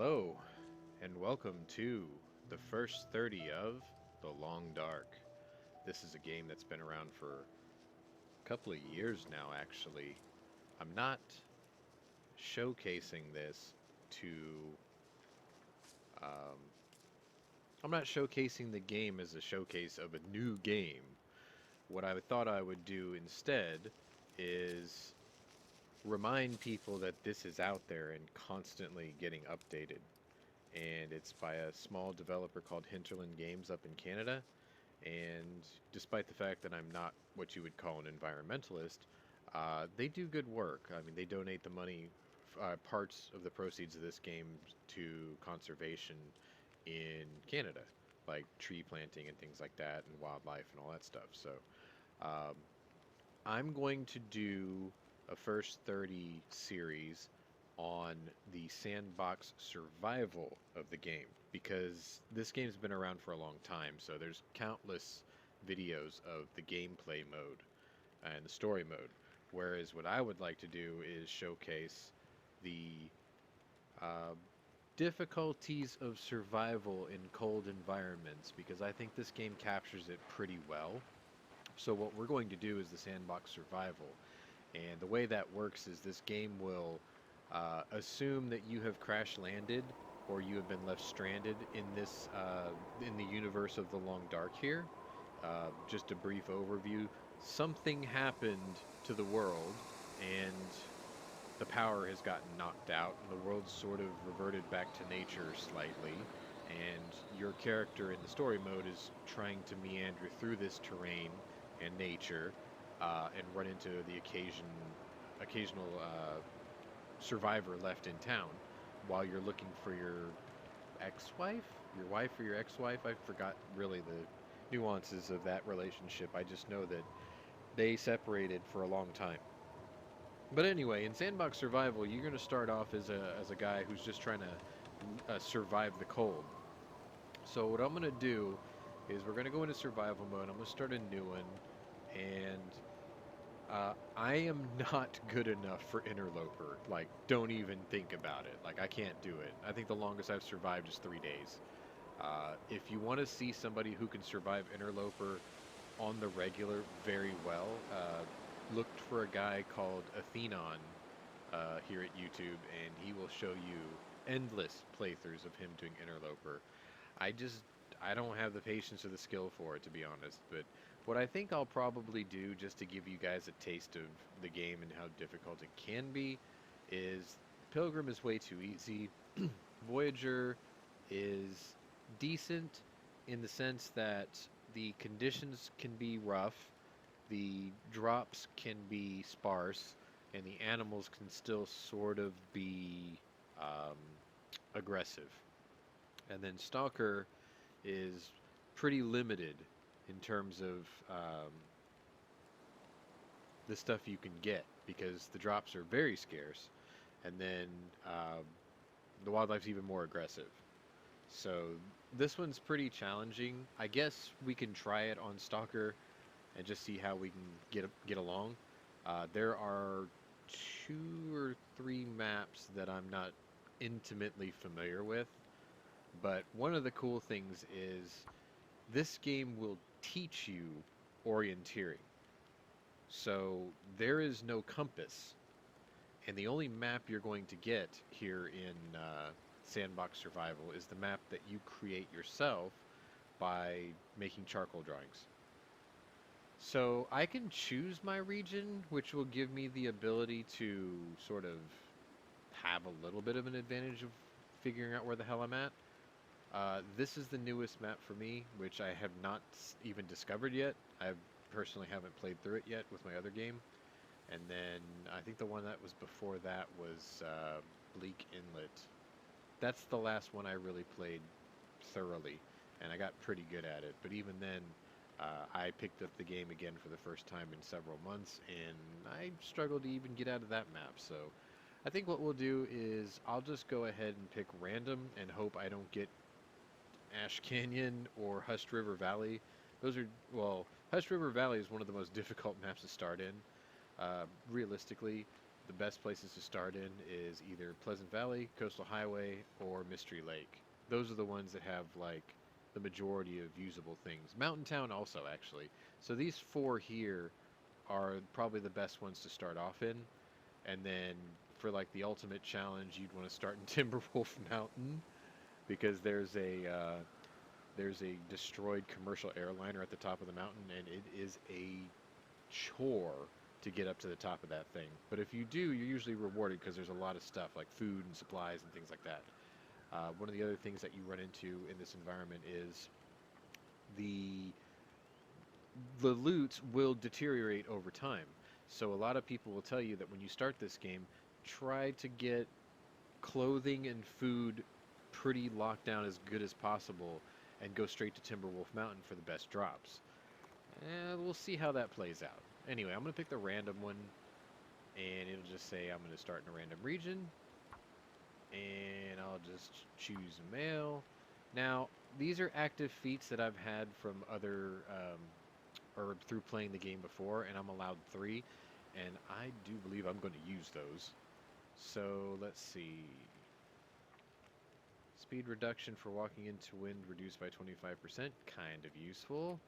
Hello, and welcome to the first 30 of The Long Dark. This is a game that's been around for a couple of years now, actually. I'm not showcasing this to. Um, I'm not showcasing the game as a showcase of a new game. What I thought I would do instead is remind people that this is out there and constantly getting updated. And it's by a small developer called Hinterland Games up in Canada. And despite the fact that I'm not what you would call an environmentalist, they do good work. I mean, they donate the money, parts of the proceeds of this game to conservation in Canada, like tree planting and things like that, and wildlife and all that stuff. So um, I'm going to do a first 30 series on the sandbox survival of the game because this game's been around for a long time, so there's countless videos of the gameplay mode and the story mode. Whereas what I would like to do is showcase the uh, difficulties of survival in cold environments because I think this game captures it pretty well. So what we're going to do is the sandbox survival. And the way that works is this game will assume that you have crash landed or you have been left stranded in this in the universe of the Long Dark here. Just a brief overview. Something happened to the world, and the power has gotten knocked out, and the world's sort of reverted back to nature slightly. And your character in the story mode is trying to meander through this terrain and nature, and run into the occasional survivor left in town while you're looking for your ex-wife, your wife or your ex-wife. I forgot really the nuances of that relationship. I just know that they separated for a long time. But anyway, in sandbox survival, you're going to start off as a guy who's just trying to survive the cold. So what I'm going to do is we're going to go into survival mode. I'm going to start a new one, and I am not good enough for interloper. Like, don't even think about it. Like, I can't do it. I think the longest I've survived is 3 days. If you want to see somebody who can survive interloper on the regular very well, look for a guy called Athenon here at YouTube, and he will show you endless playthroughs of him doing interloper. I just I don't have the patience or the skill for it, to be honest. But what I think I'll probably do, just to give you guys a taste of the game and how difficult it can be, is Pilgrim is way too easy. Voyager is decent in the sense that the conditions can be rough, the drops can be sparse, and the animals can still sort of be um, aggressive. And then Stalker is pretty limited in terms of the stuff you can get because the drops are very scarce, and then the wildlife's even more aggressive. So this one's pretty challenging. I guess we can try it on Stalker and just see how we can get along. There are 2 or 3 maps that I'm not intimately familiar with, but one of the cool things is this game will teach you orienteering. So there is no compass, and the only map you're going to get here in Sandbox Survival is the map that you create yourself by making charcoal drawings. So I can choose my region, which will give me the ability to sort of have a little bit of an advantage of figuring out where the hell I'm at. This is the newest map for me, which I have not even discovered yet. I personally haven't played through it yet with my other game. And then I think the one that was before that was Bleak Inlet. That's the last one I really played thoroughly, and I got pretty good at it. But even then, I picked up the game again for the first time in several months, and I struggled to even get out of that map. So I think what we'll do is I'll just go ahead and pick random and hope I don't get Ash Canyon or Hushed River Valley. Those are, well, Hushed River Valley is one of the most difficult maps to start in, realistically. the best places to start in is either Pleasant Valley, Coastal Highway, or Mystery Lake. Those are the ones that have like the majority of usable things. Mountain Town also actually. So these four here are probably the best ones to start off in. And then for like the ultimate challenge, you'd want to start in Timberwolf Mountain because there's a destroyed commercial airliner at the top of the mountain, and it is a chore to get up to the top of that thing. But if you do, you're usually rewarded because there's a lot of stuff like food and supplies and things like that. One of the other things that you run into in this environment is the the loot will deteriorate over time. So a lot of people will tell you that when you start this game, try to get clothing and food pretty locked down as good as possible and go straight to Timberwolf Mountain for the best drops. And we'll see how that plays out. Anyway, I'm going to pick the random one, and it'll just say I'm going to start in a random region, and I'll just choose male. Now, these are active feats that I've had from other, or through playing the game before, and I'm allowed 3, and I do believe I'm going to use those. So, let's see. Speed reduction for walking into wind reduced by 25%, kind of useful.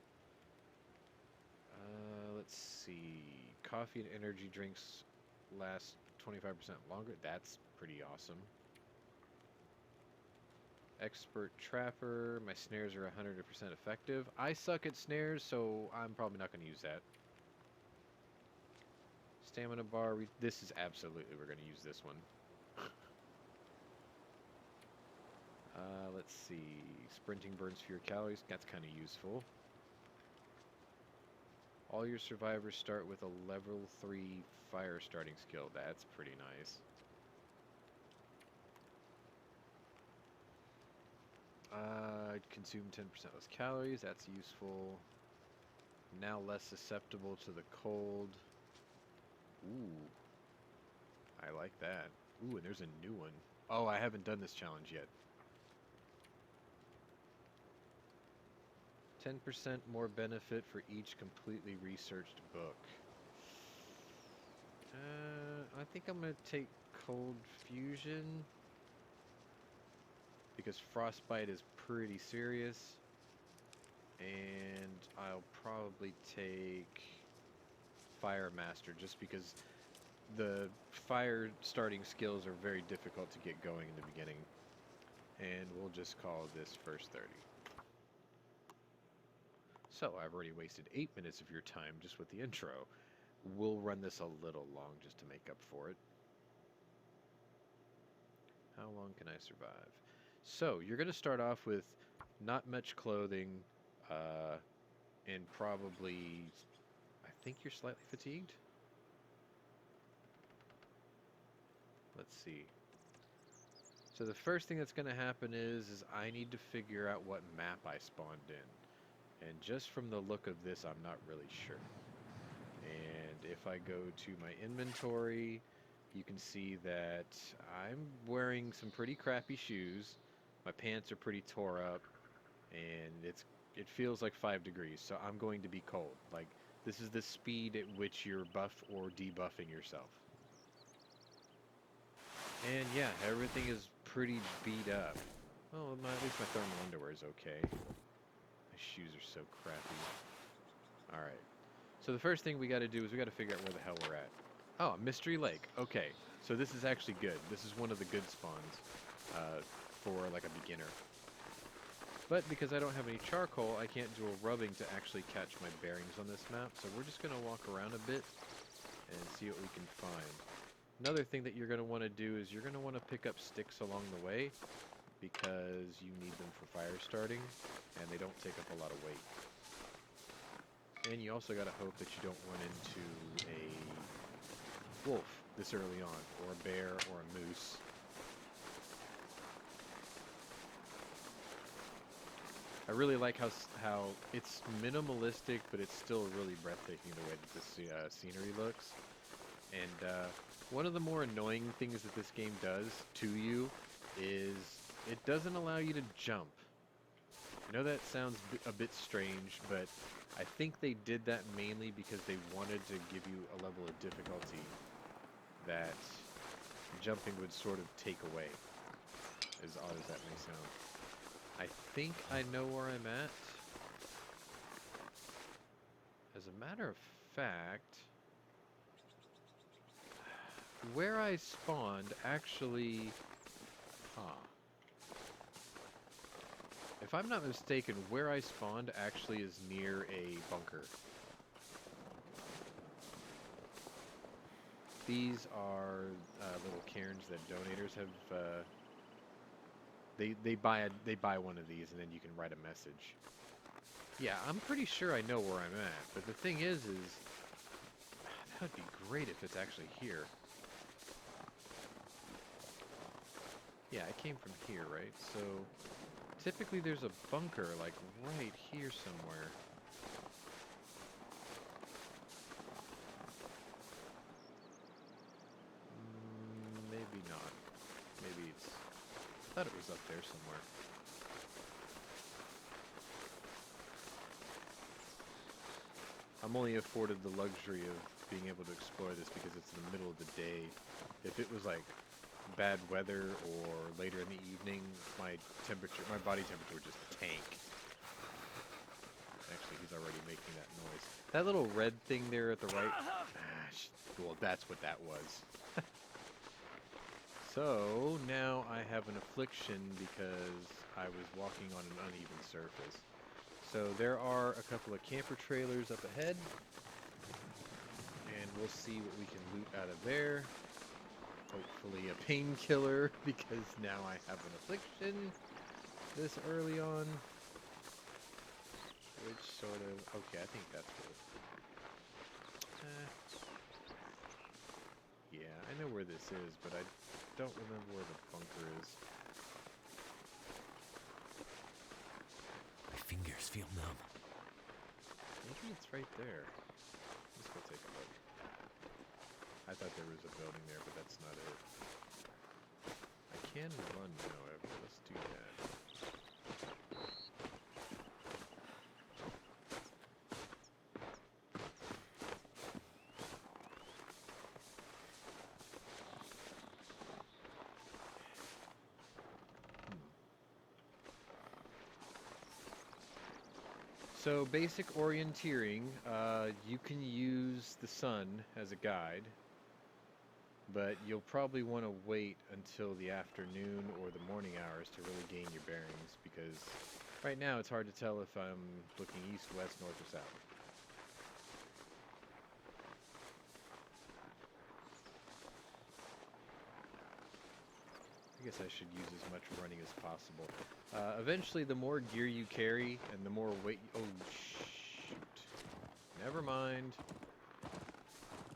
Let's see. Coffee and energy drinks last 25% longer. That's pretty awesome. Expert trapper. My snares are 100% effective. I suck at snares, so I'm probably not going to use that. Stamina bar. This is absolutely, we're going to use this one. Let's see. Sprinting burns fewer calories. That's kind of useful. All your survivors start with a level 3 fire starting skill. That's pretty nice. Consume 10% less calories. That's useful. Now less susceptible to the cold. Ooh. I like that. Ooh, and there's a new one. Oh, I haven't done this challenge yet. 10% more benefit for each completely researched book. I think I'm going to take Cold Fusion because Frostbite is pretty serious. And I'll probably take Fire Master just because the fire starting skills are very difficult to get going in the beginning. And we'll just call this first 30. So, I've already wasted 8 minutes of your time just with the intro. We'll run this a little long just to make up for it. How long can I survive? So, you're going to start off with not much clothing, and probably, I think you're slightly fatigued? Let's see. So the first thing that's going to happen is I need to figure out what map I spawned in. And just from the look of this, I'm not really sure. And if I go to my inventory, you can see that I'm wearing some pretty crappy shoes. My pants are pretty tore up, and it feels like 5 degrees, so I'm going to be cold. Like, this is the speed at which you're buff or debuffing yourself. And yeah, everything is pretty beat up. Well, at least my thermal underwear is okay. My shoes are so crappy. Alright. So the first thing we got to do is we got to figure out where the hell we're at. Oh, Mystery Lake. Okay. So this is actually good. This is one of the good spawns for like a beginner. But because I don't have any charcoal, I can't do a rubbing to actually catch my bearings on this map. So we're just going to walk around a bit and see what we can find. Another thing that you're going to want to do is you're going to want to pick up sticks along the way because you need them for fire starting and they don't take up a lot of weight. And you also got to hope that you don't run into a wolf this early on, or a bear, or a moose. I really like how it's minimalistic, but it's still really breathtaking the way that this scenery looks. And one of the more annoying things that this game does to you is it doesn't allow you to jump. I know that sounds a bit strange, but I think they did that mainly because they wanted to give you a level of difficulty that jumping would sort of take away, as odd as that may sound. I think I know where I'm at. As a matter of fact, where I spawned actually... If I'm not mistaken, where I spawned actually is near a bunker. These are little cairns that donators have. They buy one of these, and then you can write a message. Yeah, I'm pretty sure I know where I'm at. But the thing is that would be great if it's actually here. Yeah, I came from here, right? So typically there's a bunker like right here somewhere. Maybe not. Maybe it's... I thought it was up there somewhere. I'm only afforded the luxury of being able to explore this because it's in the middle of the day. If it was like bad weather or later in the evening, my body temperature would just tank. Actually, he's already making that noise. That little red thing there at the right... well, that's what that was. So, now I have an affliction because I was walking on an uneven surface. So, there are a couple of camper trailers up ahead. And we'll see what we can loot out of there. Hopefully a painkiller, because now I have an affliction this early on. Which sort of... okay, I think that's good. Yeah, I know where this is, but I don't remember where the bunker is. My fingers feel numb. Maybe it's right there. Let's go take a look. I thought there was a building there, but that's not it. I can run, however. Let's do that. So basic orienteering, you can use the sun as a guide, but you'll probably want to wait until the afternoon or the morning hours to really gain your bearings, because right now it's hard to tell if I'm looking east, west, north, or south. I guess I should use as much running as possible. Eventually, the more gear you carry and the more weight... oh, shoot. Never mind.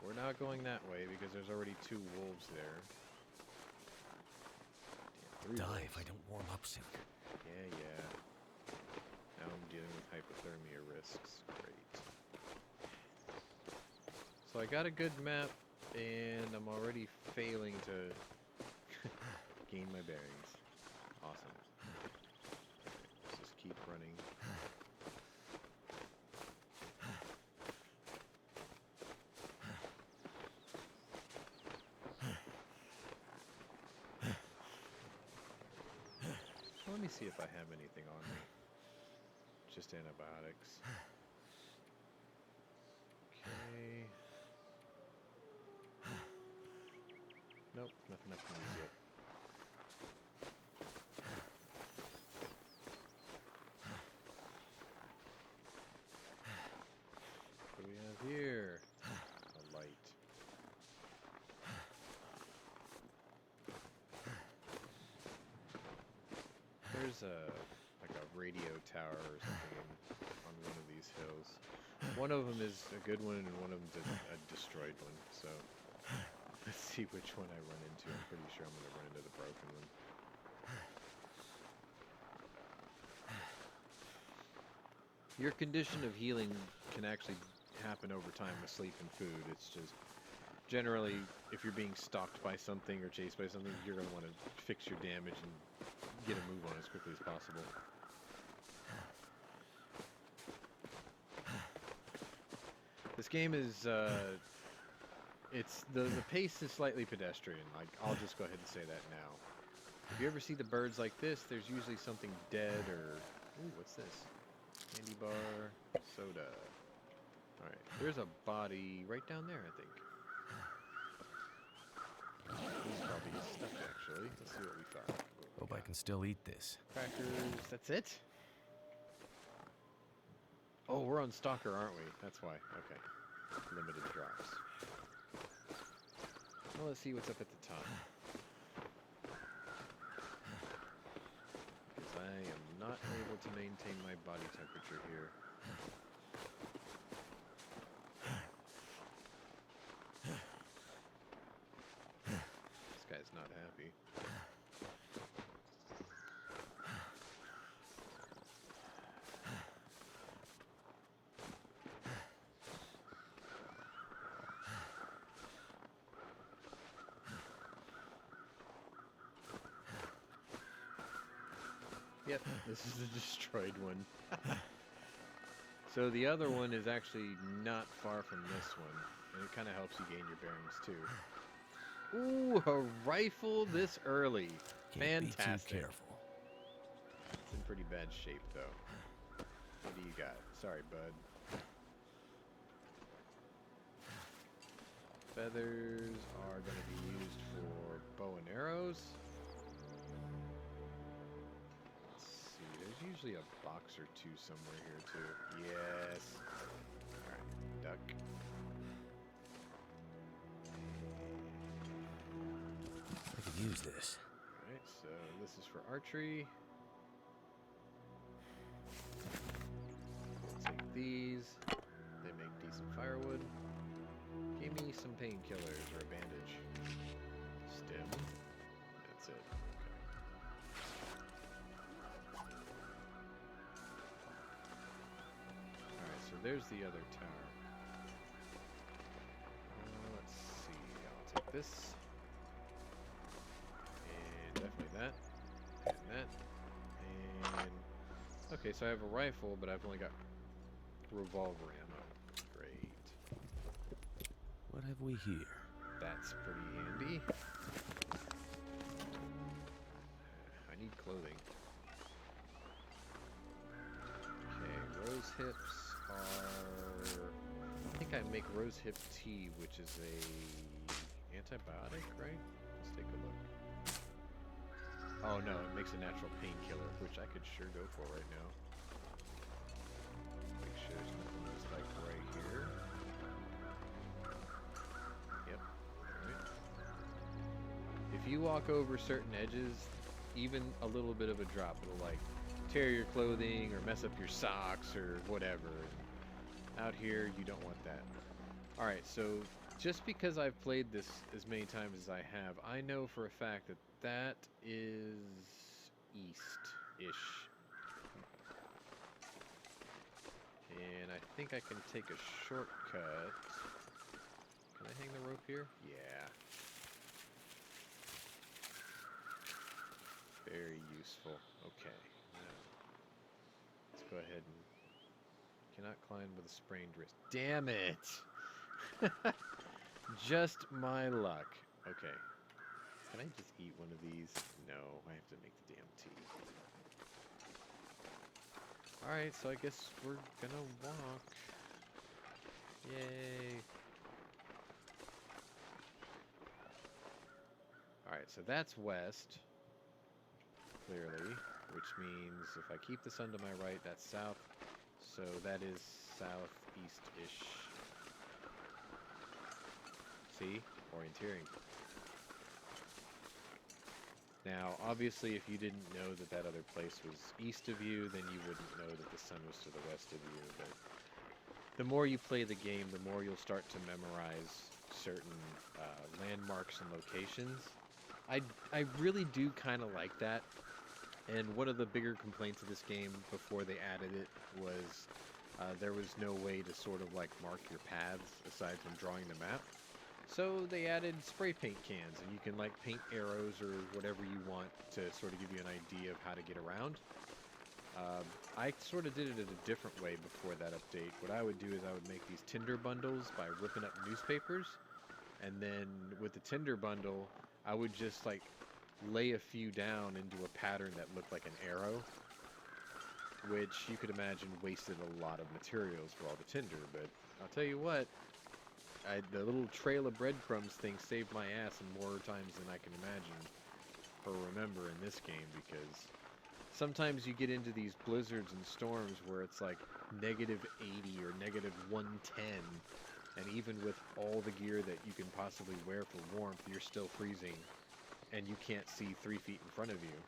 We're not going that way because there's already 2 wolves there. Damn, 3 Die wolves. if I don't warm up soon. Yeah. Now I'm dealing with hypothermia risks. Great. So I got a good map, and I'm already failing to... gain my bearings. Awesome. Let's just keep running. Let me see if I have anything on me. Just antibiotics. Okay. Nope, nothing I can use yet. What do we have here? A light. There's like a radio tower or something on one of these hills. One of them is a good one and one of them's a destroyed one. So let's see which one I run into. I'm pretty sure I'm going to run into the broken one. Your condition of healing can actually happen over time with sleep and food. It's just generally, if you're being stalked by something or chased by something, you're going to want to fix your damage and get a move on as quickly as possible. This game is It's the pace is slightly pedestrian. Like, I'll just go ahead and say that now. If you ever see the birds like this, there's usually something dead or... Ooh, what's this? Candy bar, soda. Alright, there's a body right down there, I think. This is probably his stuff, actually. Let's see what we found. Hope I can still eat this. Crackers, that's it? Oh, we're on Stalker, aren't we? That's why. Okay. Limited drops. Well, let's see what's up at the top. Because I am not able to maintain my body temperature here. This guy's not happy. Yep, this is the destroyed one. So the other one is actually not far from this one, and it kind of helps you gain your bearings too. Ooh, a rifle this early. Can't be Fantastic. too careful. It's in pretty bad shape though. What do you got? Sorry, bud. Feathers are going to be used for bow and arrows. There's usually a box or two somewhere here too. Yes. Alright, duck. I could use this. Alright, so this is for archery. We'll take these. They make decent firewood. Give me some painkillers or a bandage. Stem. That's it. There's the other tower. Let's see. I'll take this. And definitely that. And that. And... Okay, so I have a rifle, but I've only got revolver ammo. Great. What have we here? That's pretty handy. I need clothing. Okay, rose hips. I think I make rosehip tea, which is a antibiotic, right? Let's take a look. Oh no, it makes a natural painkiller, which I could sure go for right now. Make sure there's nothing just like right here. Yep. Alright. If you walk over certain edges, even a little bit of a drop, it'll like tear your clothing or mess up your socks or whatever. Out here, you don't want that. Alright, so just because I've played this as many times as I have, I know for a fact that that is east-ish. And I think I can take a shortcut. Can I hang the rope here? Yeah. Very useful. Okay. Now, let's go ahead and... Cannot climb with a sprained wrist. Damn it! Just my luck. Okay. Can I just eat one of these? No, I have to make the damn tea. Alright, so I guess we're gonna walk. Yay. Alright, so that's west. Clearly. Which means if I keep the sun to my right, that's south. So that is southeast-ish. See? Orienteering. Now, obviously, if you didn't know that that other place was east of you, then you wouldn't know that the sun was to the west of you. But the more you play the game, the more you'll start to memorize certain landmarks and locations. I really do kind of like that. And one of the bigger complaints of this game before they added it was there was no way to sort of like mark your paths aside from drawing the map. So they added spray paint cans, and you can like paint arrows or whatever you want to sort of give you an idea of how to get around. I sort of did it in a different way before that update. What I would do is I would make these tinder bundles by ripping up newspapers. And then with the tinder bundle, I would just like lay a few down into a pattern that looked like an arrow, which you could imagine wasted a lot of materials for all the tinder. But I'll tell you what, the little trail of breadcrumbs thing saved my ass in more times than I can imagine or remember in this game, because sometimes you get into these blizzards and storms where it's like -80 or -110, and even with all the gear that you can possibly wear for warmth, you're still freezing, and you can't see 3 feet in front of you,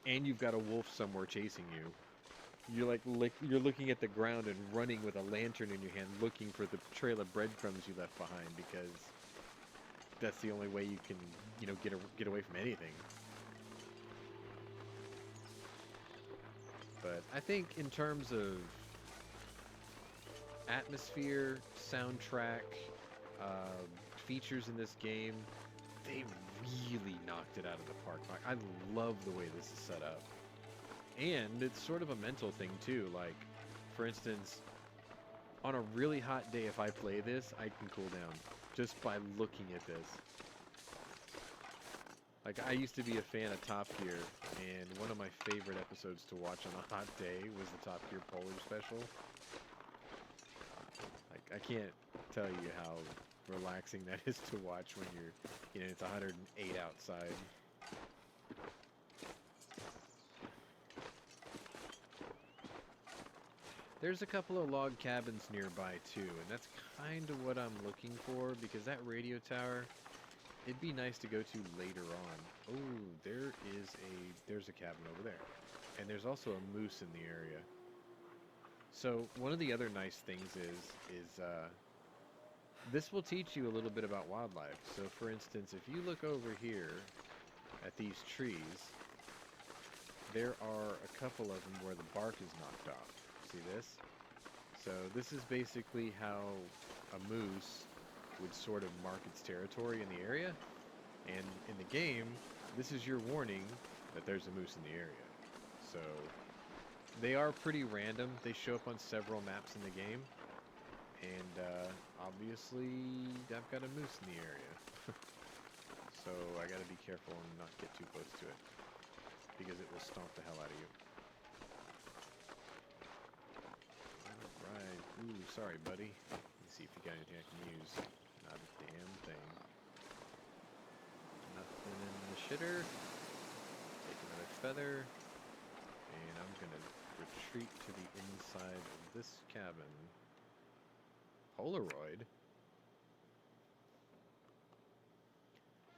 and you've got a wolf somewhere chasing you. You're like you're looking at the ground and running with a lantern in your hand, looking for the trail of breadcrumbs you left behind, because that's the only way you can, you know, get away from anything. But I think in terms of atmosphere, soundtrack, features in this game, they really knocked it out of the park. Like, I love the way this is set up. And it's sort of a mental thing too. Like, for instance, on a really hot day, if I play this, I can cool down just by looking at this. Like, I used to be a fan of Top Gear, and one of my favorite episodes to watch on a hot day was the Top Gear Polar Special. Like, I can't tell you how relaxing that is to watch when you're, you know, it's 108 outside. There's a couple of log cabins nearby too, and that's kind of what I'm looking for, because that radio tower, it'd be nice to go to later on. Oh, there's a cabin over there. And there's also a moose in the area. So one of the other nice things is this will teach you a little bit about wildlife. So for instance, if you look over here at these trees, there are a couple of them where the bark is knocked off. See this? So this is basically how a moose would sort of mark its territory in the area. And in the game, this is your warning that there's a moose in the area. So they are pretty random. They show up on several maps in the game. And obviously, I've got a moose in the area. So I gotta be careful and not get too close to it, because it will stomp the hell out of you. Alright. Ooh, sorry, buddy. Let's see if you got anything I can use. Not a damn thing. Nothing in the shitter. Take another feather. And I'm gonna retreat to the inside of this cabin. Polaroid?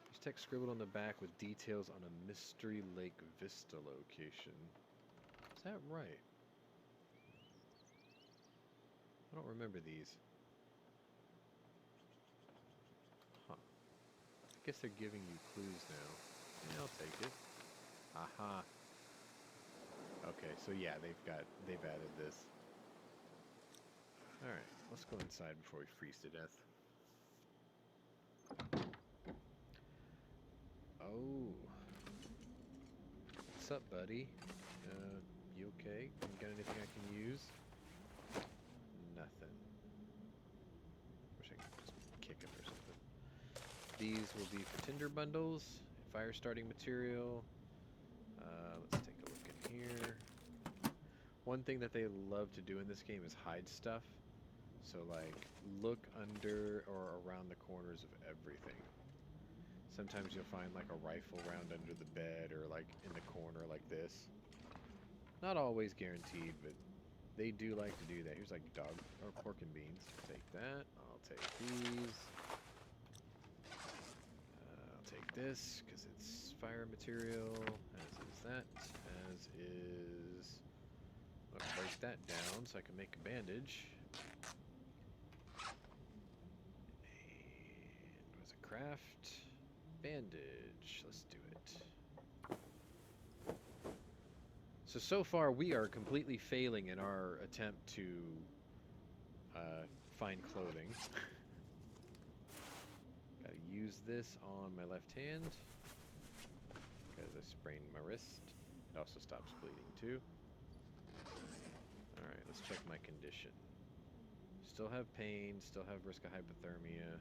Use text scribbled on the back with details on a Mystery Lake Vista location. Is that right? I don't remember these. Huh. I guess they're giving you clues now. Yeah, I'll take it. Aha. Okay, so yeah, they've added this. Alright, let's go inside before we freeze to death. Oh. What's up, buddy? You okay? You got anything I can use? Nothing. Wish I could just kick him or something. These will be for tinder bundles, fire starting material. Let's take a look in here. One thing that they love to do in this game is hide stuff. So like, look under or around the corners of everything. Sometimes you'll find like a rifle round under the bed, or like in the corner like this. Not always guaranteed, but they do like to do that. Here's like dog or pork and beans. Take that. I'll take these. I'll take this because it's fire material. As is that. As is. I'll break that down so I can make a bandage. And was a craft bandage. Let's do it. So far we are completely failing in our attempt to find clothing. Gotta use this on my left hand because I sprained my wrist. It also stops bleeding too. Alright, let's check my condition. Still have pain, still have risk of hypothermia.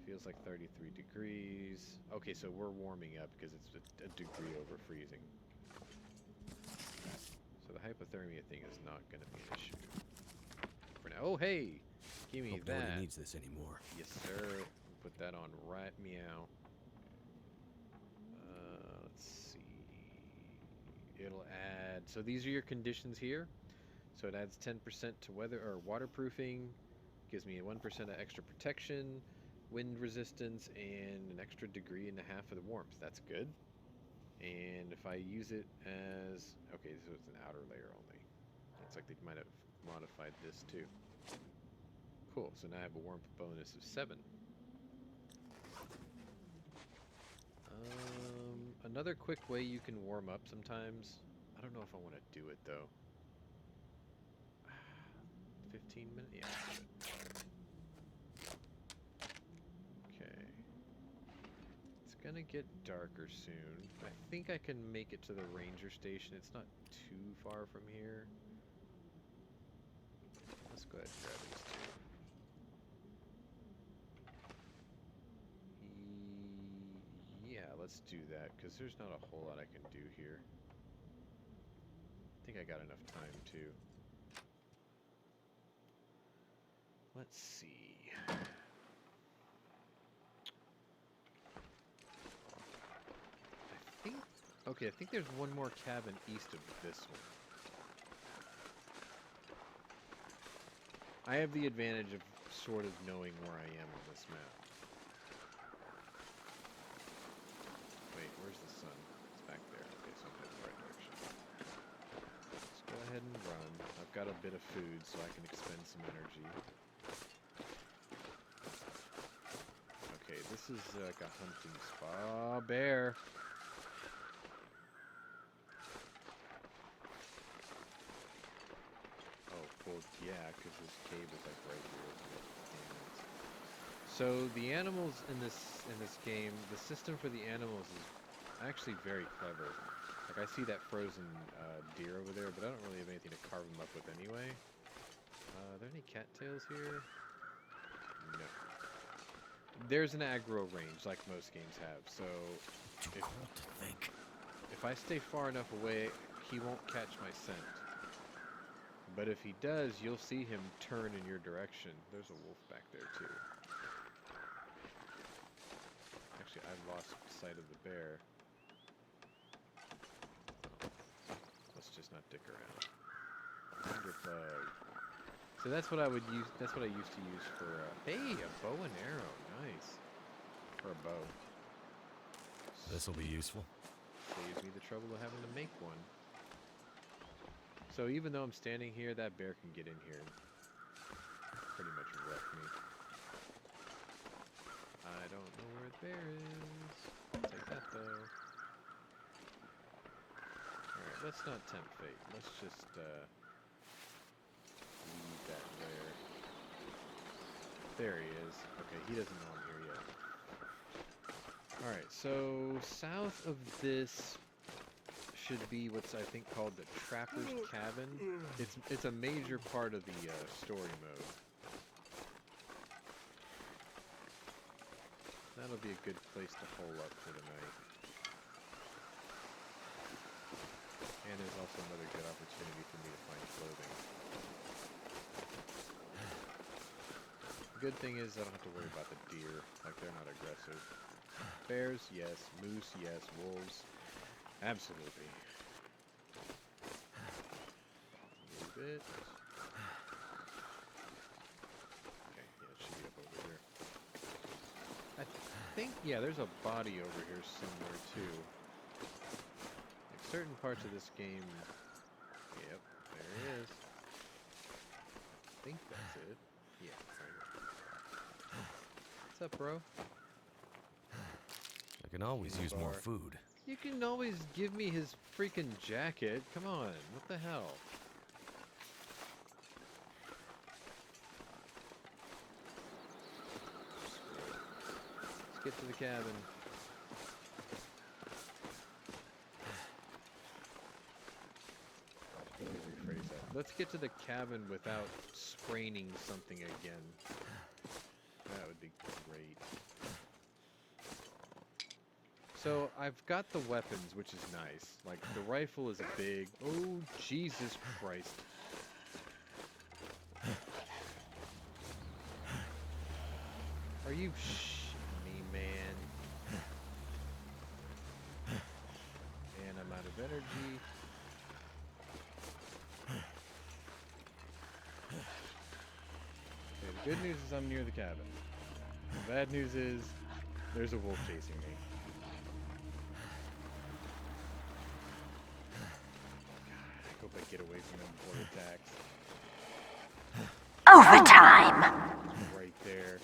Feels like 33 degrees. Okay, so we're warming up because it's a degree over freezing. So the hypothermia thing is not going to be an issue. For now. Oh, hey! Give me Hope that. nobody needs this anymore. Yes, sir. Put that on right meow. Let's see. It'll add... So these are your conditions here. So it adds 10% to weather or waterproofing. Gives me a 1% of extra protection, wind resistance, and an extra degree and a half of the warmth. That's good. And if I use it as... Okay, so it's an outer layer only. Looks like they might have modified this too. Cool, so now I have a warmth bonus of 7. Another quick way you can warm up sometimes. I don't know if I want to do it though. 15 minutes? Yeah, let's do it. Okay. It's gonna get darker soon. I think I can make it to the ranger station. It's not too far from here. Let's go ahead and grab these two. Yeah, let's do that, because there's not a whole lot I can do here. I think I got enough time, too. Let's see. I think there's one more cabin east of this one. I have the advantage of sort of knowing where I am on this map. Wait, where's the sun? It's back there. Okay, so I'm heading the right direction. Let's go ahead and run. I've got a bit of food, so I can expend some energy. Okay, this is like a hunting spot. Bear! Oh, well, yeah, because this cave is like right here. So the animals in this game, the system for the animals is actually very clever. Like I see that frozen deer over there, but I don't really have anything to carve them up with anyway. Are there any cattails here? No. There's an aggro range, like most games have, so if I stay far enough away, he won't catch my scent. But if he does, you'll see him turn in your direction. There's a wolf back there, too. Actually, I've lost sight of the bear. Let's just not dick around. Underbug. So that's what I would use. That's what I used to use for. Hey, a bow and arrow, nice. Or a bow. This will be useful. Saves me the trouble of having to make one. So even though I'm standing here, that bear can get in here and pretty much wreck me. I don't know where the bear is. I'll take that though. Alright, let's not tempt fate. Let's just leave that there. There he is. Okay, he doesn't know I'm here yet. Alright, so south of this should be what's I think called the Trapper's Cabin. It's a major part of the story mode. That'll be a good place to hole up for the night. And there's also another good opportunity for me to find clothing. The good thing is I don't have to worry about the deer, like they're not aggressive. Bears, yes. Moose, yes. Wolves, absolutely. Move it. Okay, yeah, it should be up over here. I think, yeah, there's a body over here somewhere too. Like certain parts of this game. Yep, there it is. I think that's it. Yeah, right. What's up, bro? I can always use more food. You can always give me his freaking jacket. Come on, what the hell? Let's get to the cabin. Let me rephrase that. Let's get to the cabin without spraining something again. That would be great. So I've got the weapons, which is nice. Like the rifle is a big. Oh Jesus Christ! Are you shitting me, man? And I'm out of energy. Okay, the good news is I'm near the cabin. The bad news is there's a wolf chasing me. God, I hope I get away from him before he attacks. Overtime! Right there.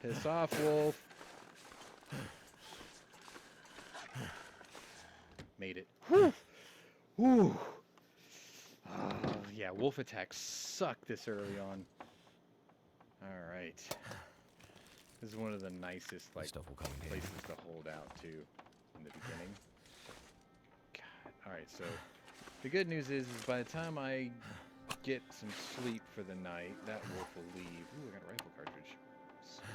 Piss off, wolf. Made it. Whew. Whew. Yeah, wolf attacks suck this early on. Alright. This is one of the nicest Stuff will come in handy. places to hold out to in the beginning. God. Alright, so the good news is by the time I get some sleep for the night, that wolf will leave. Ooh, I got a rifle cartridge. Sweet.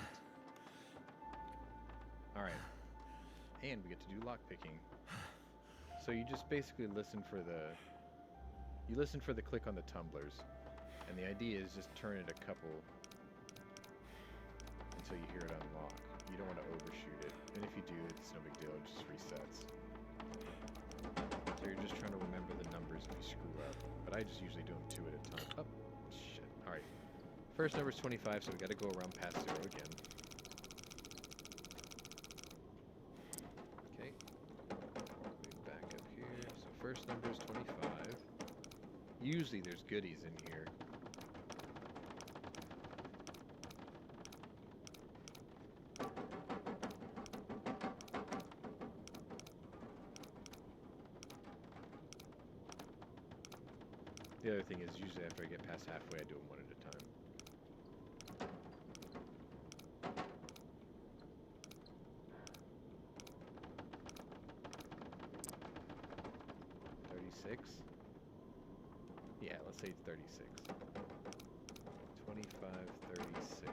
Alright. And we get to do lockpicking. So you just basically listen for the click on the tumblers. And the idea is just turn it a couple until you hear it unlock. You don't want to overshoot it. And if you do, it's no big deal, it just resets. So you're just trying to remember the numbers if you screw up. But I just usually do them 2 at a time. Oh, shit. Alright. First number is 25, so we gotta go around past 0 again. Okay. Move back up here. So first number is 25. Usually there's goodies in here. The other thing is usually after I get past halfway I do them 1 at a time. Yeah, let's say 36. 25, 36.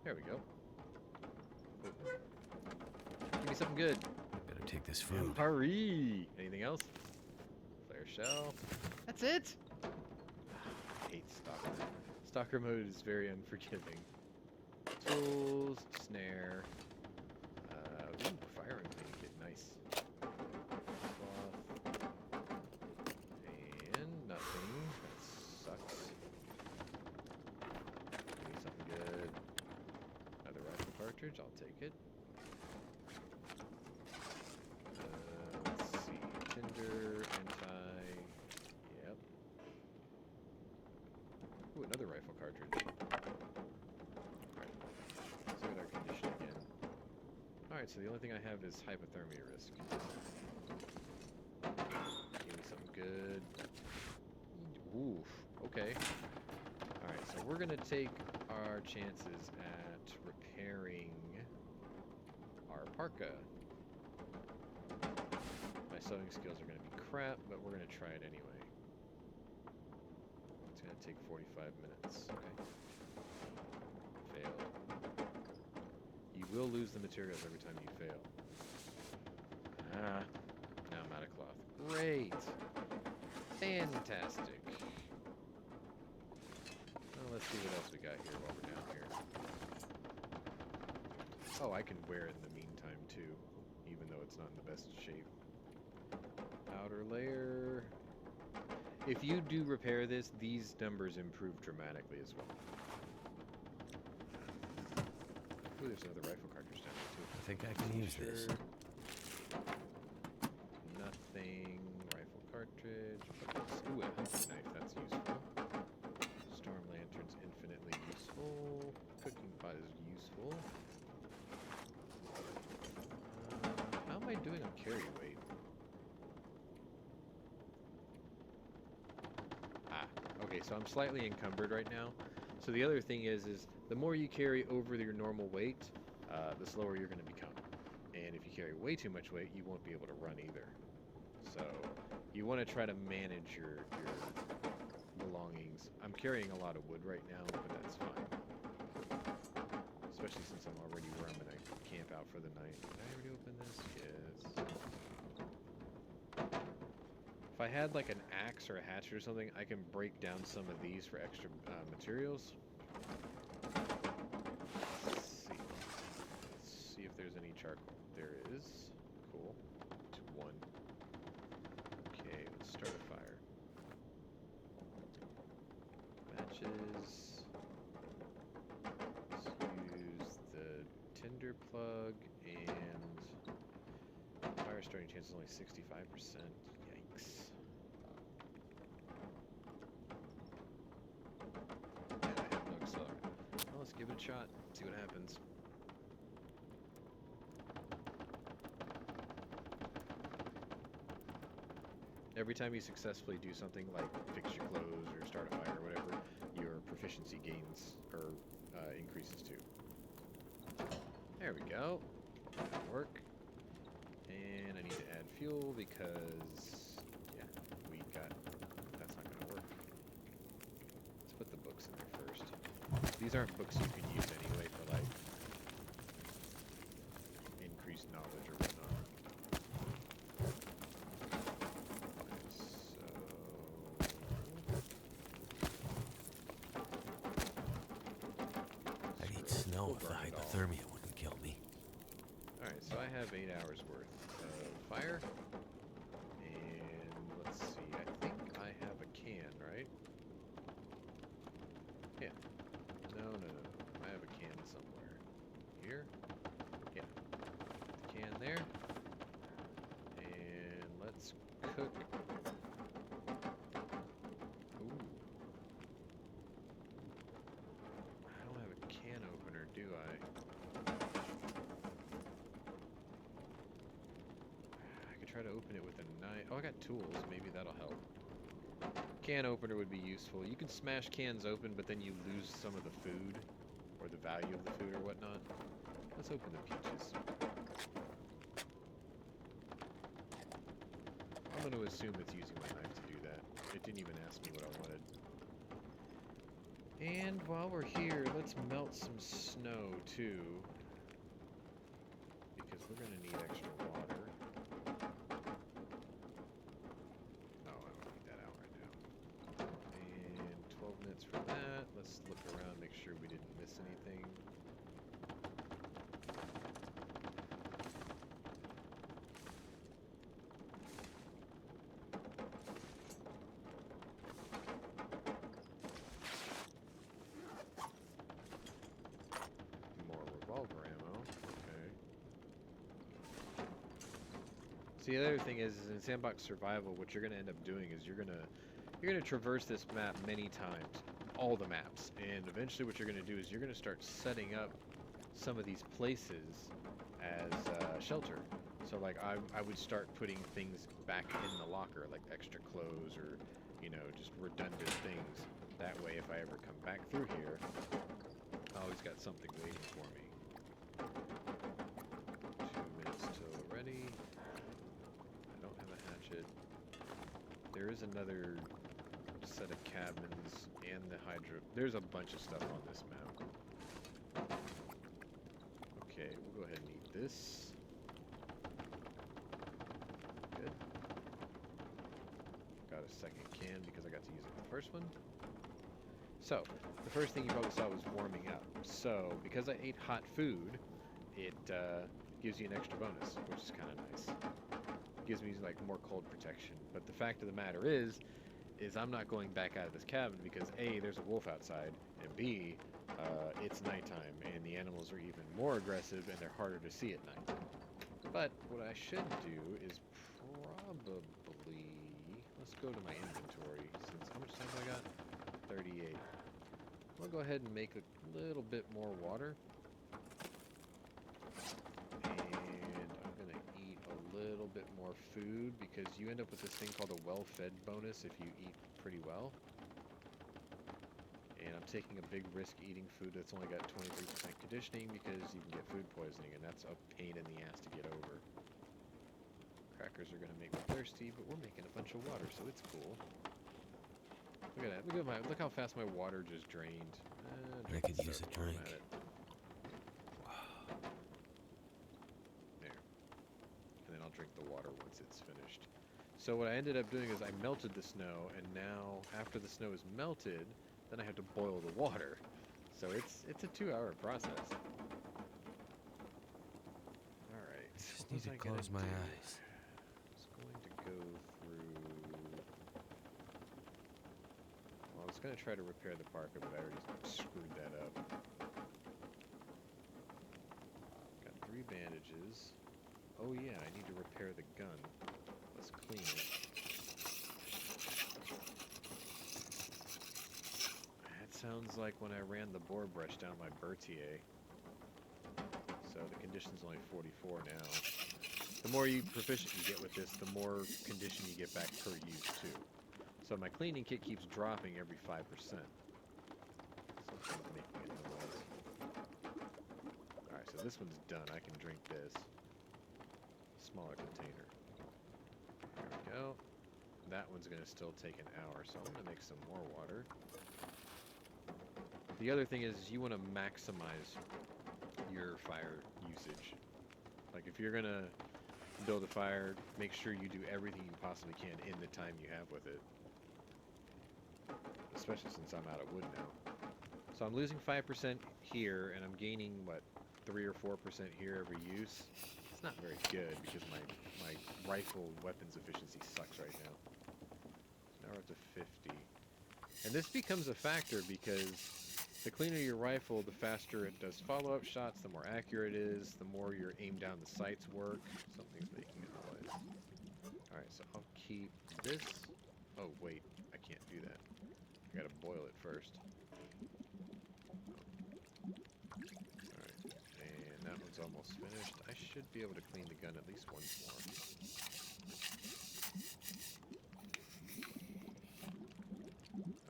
There we go. Ooh. Give me something good. Better take this food. Hurry! Anything else? Flare shell. That's it! I hate Stalker. Stalker mode is very unforgiving. Tools, snare. Ooh, firing blanket, nice. Cloth. And nothing. That sucks. Give me something good. Another rifle cartridge, I'll take it. Let's see. Tinder, anti. Yep. Ooh, another rifle cartridge. Alright. Let's look at our condition again. Alright, so the only thing I have is hypothermia risk. Give me something good. Oof. Okay. Alright, so we're gonna take our chances at repairing our parka. My sewing skills are gonna be crap, but we're gonna try it anyway. It's gonna take 45 minutes. Okay. Fail. You will lose the materials every time you fail. Ah. Now I'm out of cloth. Great. Fantastic. Well, let's see what else we got here while we're down here. Oh, I can wear it in the meantime too, even though it's not in the best shape. Outer layer. If you do repair this, these numbers improve dramatically as well. Ooh, there's another rifle cartridge down there too. I think I can use this. Nothing. Rifle cartridge. Ooh, a hunting knife. That's useful. Storm lantern's infinitely useful. Cooking pot is useful. How am I doing on carry weight? Okay, so I'm slightly encumbered right now. So the other thing is the more you carry over your normal weight, the slower you're going to become. And if you carry way too much weight, you won't be able to run either. So you want to try to manage your belongings. I'm carrying a lot of wood right now, but that's fine. Especially since I'm already where I'm gonna camp out for the night. Did I already open this? Yes. If I had like an axe or a hatchet or something, I can break down some of these for extra materials. Let's see if there's any charcoal. There is. Cool. Just one. Okay, let's start a fire. Matches. Let's use the tinder plug, and fire starting chance is only 65%. Yikes. Yeah, I have no accelerant. Well, let's give it a shot. See what happens. Every time you successfully do something like fix your clothes or start a fire or whatever, your proficiency gains or increases too. There we go. That'll work. And I need to add fuel because, yeah, that's not going to work. Let's put the books in there first. These aren't books you can use anyway for like increased knowledge or whatnot. If the hypothermia wouldn't kill me. Alright, so I have 8 hours worth of fire. And let's see, I think I have a can, right? Yeah. No. I have a can somewhere. Here? Yeah. The can there. And let's cook. Ooh. I don't have a can opener, do I? I could try to open it with a knife. Oh, I got tools. Maybe that'll help. Can opener would be useful. You can smash cans open, but then you lose some of the food, or the value of the food or whatnot. Let's open the peaches. I'm going to assume it's using my knife to do that. It didn't even ask me what I wanted. And while we're here, let's melt some snow too, because we're going to need extra water. Oh, I don't need that out right now. And 12 minutes for that. Let's look around, make sure we didn't miss anything. See, the other thing is in Sandbox Survival, what you're going to end up doing is you're gonna traverse this map many times, all the maps, and eventually what you're going to do is you're going to start setting up some of these places as shelter. So like I would start putting things back in the locker, like extra clothes or, you know, just redundant things. That way, if I ever come back through here, I always got something waiting for me. 2 minutes till ready. There is another set of cabins and the hydro. There's a bunch of stuff on this map. Okay, we'll go ahead and eat this. Good. Got a second can because I got to use it the first one. So, the first thing you probably saw was warming up. So, because I ate hot food, it gives you an extra bonus, which is kind of nice. Gives me like more cold protection, but the fact of the matter is I'm not going back out of this cabin because A, there's a wolf outside, and B, it's nighttime and the animals are even more aggressive and they're harder to see at night. But what I should do is probably, let's go to my inventory, since how much time do I got? 38. I'll go ahead and make a little bit more water. Little bit more food because you end up with this thing called a well-fed bonus if you eat pretty well. And I'm taking a big risk eating food that's only got 23% conditioning because you can get food poisoning, and that's a pain in the ass to get over. Crackers are going to make me thirsty, but we're making a bunch of water, so it's cool. Look at that. Look how fast my water just drained. I could use a drink. There. And then I'll drink the water once it's finished. So what I ended up doing is I melted the snow, and now after the snow is melted, then I have to boil the water. So it's a 2-hour process. All right. Just need to close my eyes. I was going to go through. Well, I was going to try to repair the parka, but I already screwed that up. Got 3 bandages. Oh yeah, I need to repair the gun. Let's clean it. That sounds like when I ran the bore brush down my Berthier. So the condition's only 44 now. The more proficient you get with this, the more condition you get back per use too. So my cleaning kit keeps dropping every 5%. Something's making a noise. Alright, so this one's done. I can drink this. Smaller container. There we go. That one's going to still take an hour, so I'm going to make some more water. The other thing is you want to maximize your fire usage. Like if you're going to build a fire, make sure you do everything you possibly can in the time you have with it. Especially since I'm out of wood now. So I'm losing 5% here, and I'm gaining, what, 3 or 4% here every use. It's not very good because my rifle weapons efficiency sucks right now. So now we're up to 50. And this becomes a factor because the cleaner your rifle, the faster it does follow-up shots, the more accurate it is, the more your aim down the sights work. Something's making a noise. Alright, so I'll keep this. Oh, wait, I can't do that. I gotta boil it first. Alright, and that one's almost finished. I should be able to clean the gun at least once more.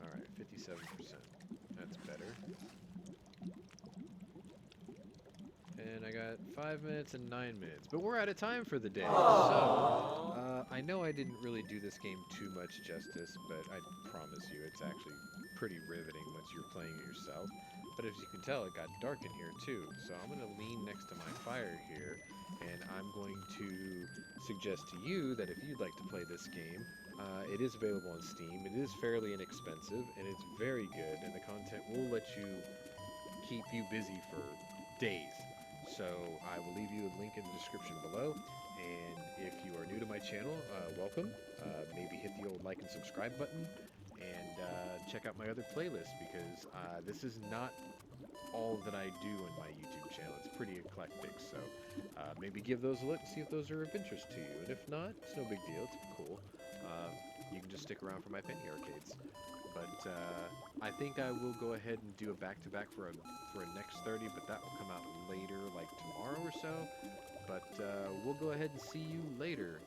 Alright, 57%. That's better. And I got 5 minutes and 9 minutes. But we're out of time for the day. So, I know I didn't really do this game too much justice, but I promise you it's actually pretty riveting once you're playing it yourself. But as you can tell, it got dark in here too. So I'm going to lean next to my fire here, and I'm going to suggest to you that if you'd like to play this game, it is available on Steam. It is fairly inexpensive, and it's very good, and the content will let you keep you busy for days. So I will leave you a link in the description below, and if you are new to my channel, welcome. Maybe hit the old like and subscribe button, and check out my other playlist, because this is not all that I do on my YouTube channel. It's pretty eclectic, so maybe give those a look and see if those are of interest to you. And if not, it's no big deal. It's cool. You can just stick around for my penny arcades. But I think I will go ahead and do a back-to-back for a next 30, but that will come out later, like tomorrow or so. But we'll go ahead and see you later.